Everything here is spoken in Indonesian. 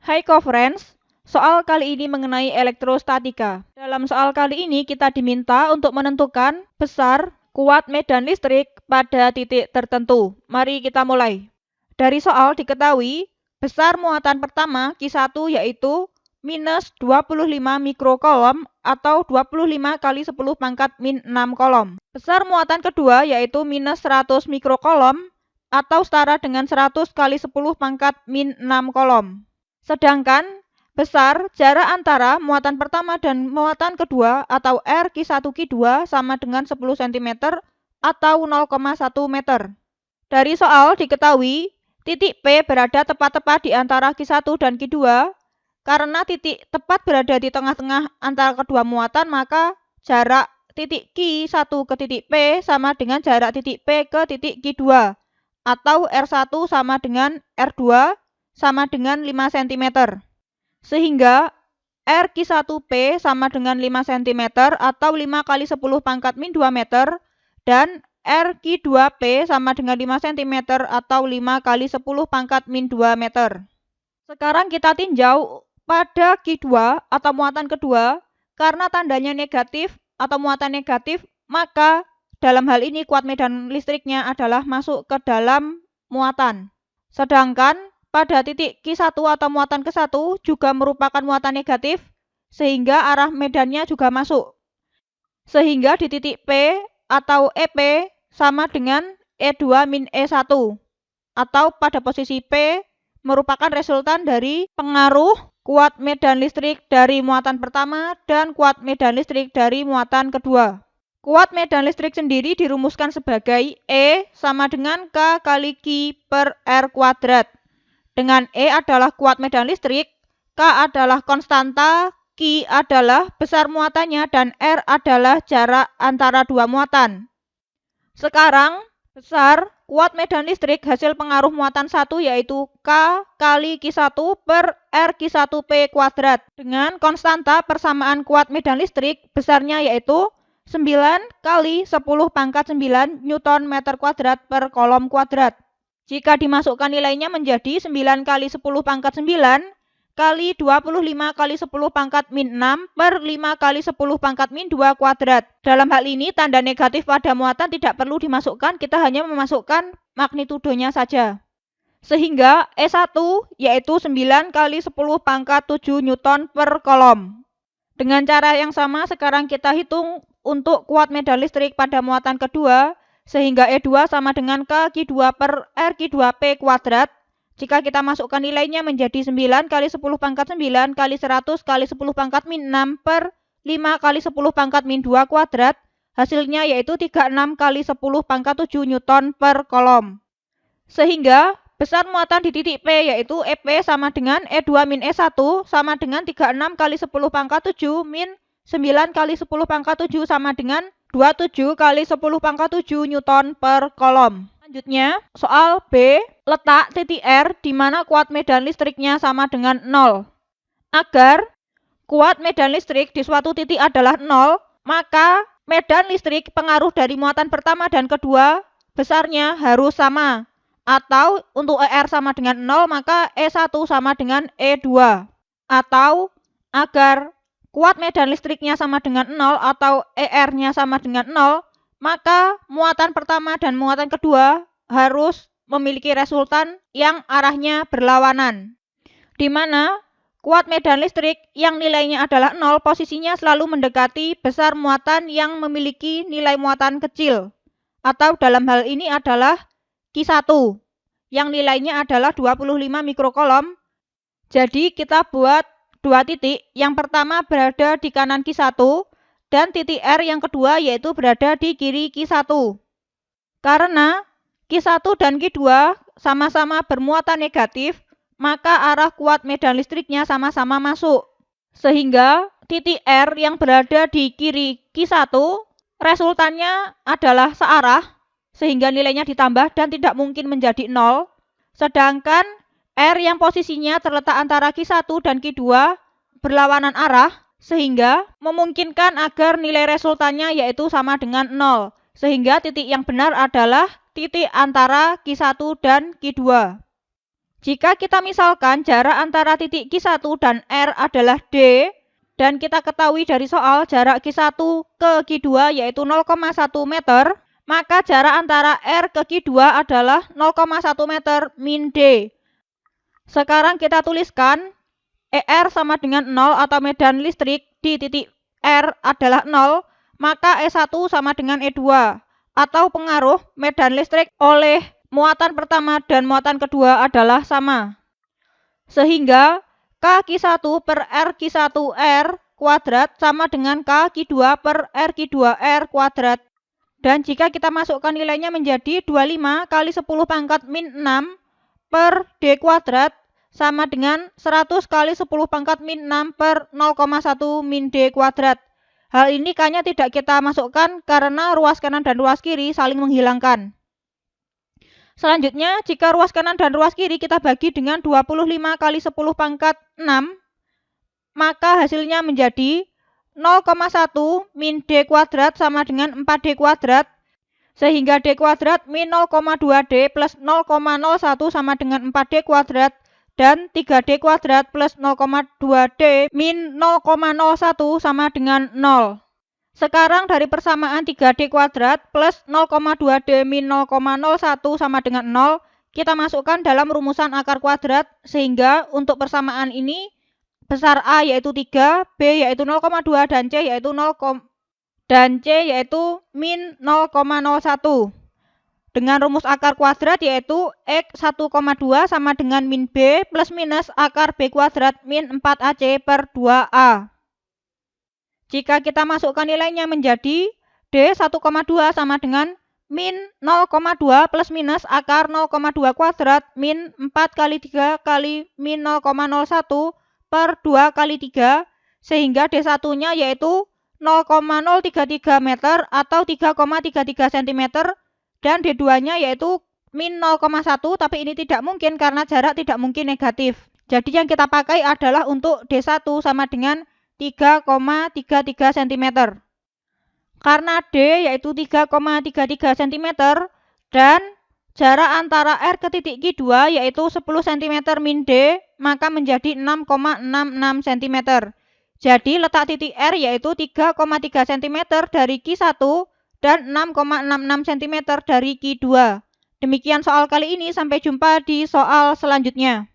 Hai co-friends, soal kali ini mengenai elektrostatika. Dalam soal kali ini kita diminta untuk menentukan besar kuat medan listrik pada titik tertentu. Mari kita mulai. Dari soal diketahui besar muatan pertama Q1 yaitu minus 25 mikrokolom atau 25 kali 10 pangkat min 6 kolom. Besar muatan kedua yaitu minus 100 mikrokolom atau setara dengan 100 kali 10 pangkat min 6 kolom. Sedangkan besar jarak antara muatan pertama dan muatan kedua atau R Q1 Q2 sama dengan 10 cm atau 0,1 meter. Dari soal diketahui titik P berada tepat-tepat di antara Q1 dan Q2. Karena titik tepat berada di tengah-tengah antara kedua muatan, maka jarak titik Q1 ke titik P sama dengan jarak titik P ke titik Q2 atau R1 sama dengan R2 sama dengan 5 cm. Sehingga R Q1P sama dengan 5 cm atau 5 kali 10 pangkat min 2 meter dan R Q2P sama dengan 5 cm atau 5 kali 10 pangkat min 2 meter. Sekarang kita tinjau pada Q2 atau muatan kedua, karena tandanya negatif atau muatan negatif, maka dalam hal ini kuat medan listriknya adalah masuk ke dalam muatan. Sedangkan pada titik Q1 atau muatan ke-1 juga merupakan muatan negatif, sehingga arah medannya juga masuk. Sehingga di titik P atau EP sama dengan E2 min E1, atau pada posisi P merupakan resultan dari pengaruh kuat medan listrik dari muatan pertama dan kuat medan listrik dari muatan kedua. Kuat medan listrik sendiri dirumuskan sebagai E sama dengan K kali Q per R kuadrat. Dengan E adalah kuat medan listrik, K adalah konstanta, Q adalah besar muatannya, dan R adalah jarak antara dua muatan. Sekarang, besar kuat medan listrik hasil pengaruh muatan 1 yaitu K kali Q1 per R Q1P kuadrat. Dengan konstanta persamaan kuat medan listrik besarnya yaitu 9 kali 10 pangkat 9 Newton meter kuadrat per kolom kuadrat. Jika dimasukkan nilainya menjadi 9 kali 10 pangkat 9 kali 25 kali 10 pangkat min 6 per 5 kali 10 pangkat min 2 kuadrat. Dalam hal ini tanda negatif pada muatan tidak perlu dimasukkan, kita hanya memasukkan magnitudonya saja. Sehingga E1 yaitu 9 kali 10 pangkat 7 Newton per kolom. Dengan cara yang sama sekarang kita hitung untuk kuat medan listrik pada muatan kedua, sehingga E2 sama dengan K Q2 per R Q2P kuadrat. Jika kita masukkan nilainya menjadi 9 kali 10 pangkat 9 kali 100 kali 10 pangkat min 6 per 5 kali 10 pangkat min 2 kuadrat, hasilnya yaitu 36 kali 10 pangkat 7 Newton per kolom. Sehingga besar muatan di titik P yaitu EP sama dengan E2 min E1 sama dengan 36 kali 10 pangkat 7 min 9 kali 10 pangkat 7 sama dengan 27 kali 10 pangkat 7 Newton per kolom. Selanjutnya, soal B, letak titik R di mana kuat medan listriknya sama dengan 0. Agar kuat medan listrik di suatu titik adalah 0, maka medan listrik pengaruh dari muatan pertama dan kedua besarnya harus sama. Atau untuk ER sama dengan 0, maka E1 sama dengan E2. Atau agar kuat medan listriknya sama dengan 0 atau ER-nya sama dengan 0, maka muatan pertama dan muatan kedua harus memiliki resultan yang arahnya berlawanan. Di mana kuat medan listrik yang nilainya adalah 0 posisinya selalu mendekati besar muatan yang memiliki nilai muatan kecil. Atau dalam hal ini adalah Q1 yang nilainya adalah 25 mikrokolom. Jadi kita buat dua titik, yang pertama berada di kanan Q1 dan titik R yang kedua yaitu berada di kiri Q1. Karena Q1 dan Q2 sama-sama bermuatan negatif, maka arah kuat medan listriknya sama-sama masuk. Sehingga titik R yang berada di kiri Q1 resultannya adalah searah, sehingga nilainya ditambah dan tidak mungkin menjadi 0. Sedangkan R yang posisinya terletak antara Q1 dan Q2 berlawanan arah, sehingga memungkinkan agar nilai resultannya yaitu sama dengan 0. Sehingga titik yang benar adalah titik antara Q1 dan Q2. Jika kita misalkan jarak antara titik Q1 dan R adalah D, dan kita ketahui dari soal jarak Q1 ke Q2 yaitu 0,1 meter, maka jarak antara R ke Q2 adalah 0,1 meter min D. Sekarang kita tuliskan ER sama dengan 0 atau medan listrik di titik R adalah 0, maka E1 sama dengan E2 atau pengaruh medan listrik oleh muatan pertama dan muatan kedua adalah sama. Sehingga KQ1 per RQ1R kuadrat sama dengan KQ2 per RQ2R kuadrat. Dan jika kita masukkan nilainya menjadi 25 kali 10 pangkat min 6 per D kuadrat sama dengan 100 kali 10 pangkat min 6 per 0,1 min D kuadrat. Hal ini K-nya tidak kita masukkan karena ruas kanan dan ruas kiri saling menghilangkan. Selanjutnya, jika ruas kanan dan ruas kiri kita bagi dengan 25 kali 10 pangkat 6, maka hasilnya menjadi 0,1 min D kuadrat sama dengan 4D kuadrat, sehingga D kuadrat min 0,2D plus 0,01 sama dengan 4D kuadrat, dan 3D kuadrat plus 0,2D min 0,01 sama dengan 0. Sekarang dari persamaan 3D kuadrat plus 0,2D min 0,01 sama dengan 0, kita masukkan dalam rumusan akar kuadrat, sehingga untuk persamaan ini besar A yaitu 3, B yaitu 0,2, dan C yaitu min 0,01. Dengan rumus akar kuadrat yaitu X 1,2 sama dengan min B plus minus akar B kuadrat min 4AC per 2A. Jika kita masukkan nilainya menjadi D 1,2 sama dengan min 0,2 plus minus akar 0,2 kuadrat min 4 kali 3 kali min 0,01 per 2 kali 3, sehingga D1-nya yaitu 0,033 meter atau 3,33 cm, dan D2-nya yaitu min 0,1, tapi ini tidak mungkin karena jarak tidak mungkin negatif. Jadi yang kita pakai adalah untuk D1 sama dengan 3,33 cm. Karena D yaitu 3,33 cm dan jarak antara R ke titik Q2 yaitu 10 cm min D, maka menjadi 6,66 cm. Jadi letak titik R yaitu 3,3 cm dari Q1 dan 6,66 cm dari Q2. Demikian soal kali ini, sampai jumpa di soal selanjutnya.